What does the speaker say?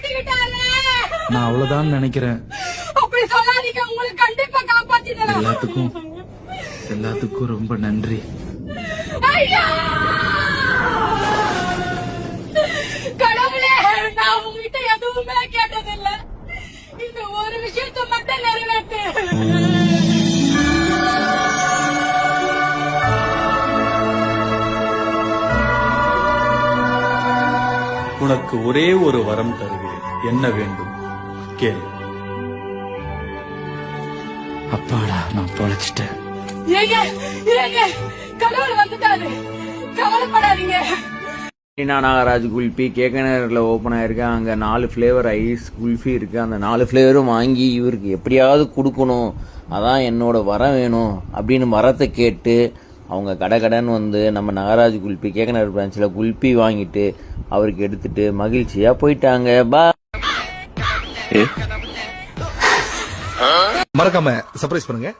மாட்டிக்கிட்டாரு. நான் அவ்வளவுதான் நினைக்கிறேன். அப்படி சொல்லாதீங்க, உங்களுக்கு கண்டிப்பா காப்பாத்திடலாம். எல்லாத்துக்கும் ரொம்ப நன்றி. ஐயா கடவுளே, நான் உங்ககிட்ட எதுவுமே கேட்டதில்லை. இந்த ஒரு விஷயத்தை மட்டும் நிறைவேற்று. உனக்கு ஒரே ஒரு வரம் தருகிறேன். என்ன வேண்டும் கேள். அப்பாடா, நான் தொலைச்சிட்டேன். ஏங்க ஏங்க, கடவுள் வந்துட்டாரு, கவலைப்படாதீங்க. நாகராஜ் குல்பி கேக்கனரில் ஓப்பன் ஆயிருக்கு. அங்கே 4 ஃப்ளேவர் ஐஸ் குல்ஃபி இருக்கு. அந்த 4 ஃப்ளேவரும் வாங்கி இவருக்கு எப்படியாவது கொடுக்கணும், அதான் என்னோட வரம் வேணும் அப்படின்னு வரத்தை கேட்டு அவங்க கடைன்னு வந்து நம்ம நாகராஜ் குல்பி கேக்கனர் பிரான்ச்சில் குல்பி வாங்கிட்டு அவருக்கு எடுத்துட்டு மகிழ்ச்சியா போயிட்டாங்க. மறக்காம சர்ப்ரைஸ் பண்ணுங்க.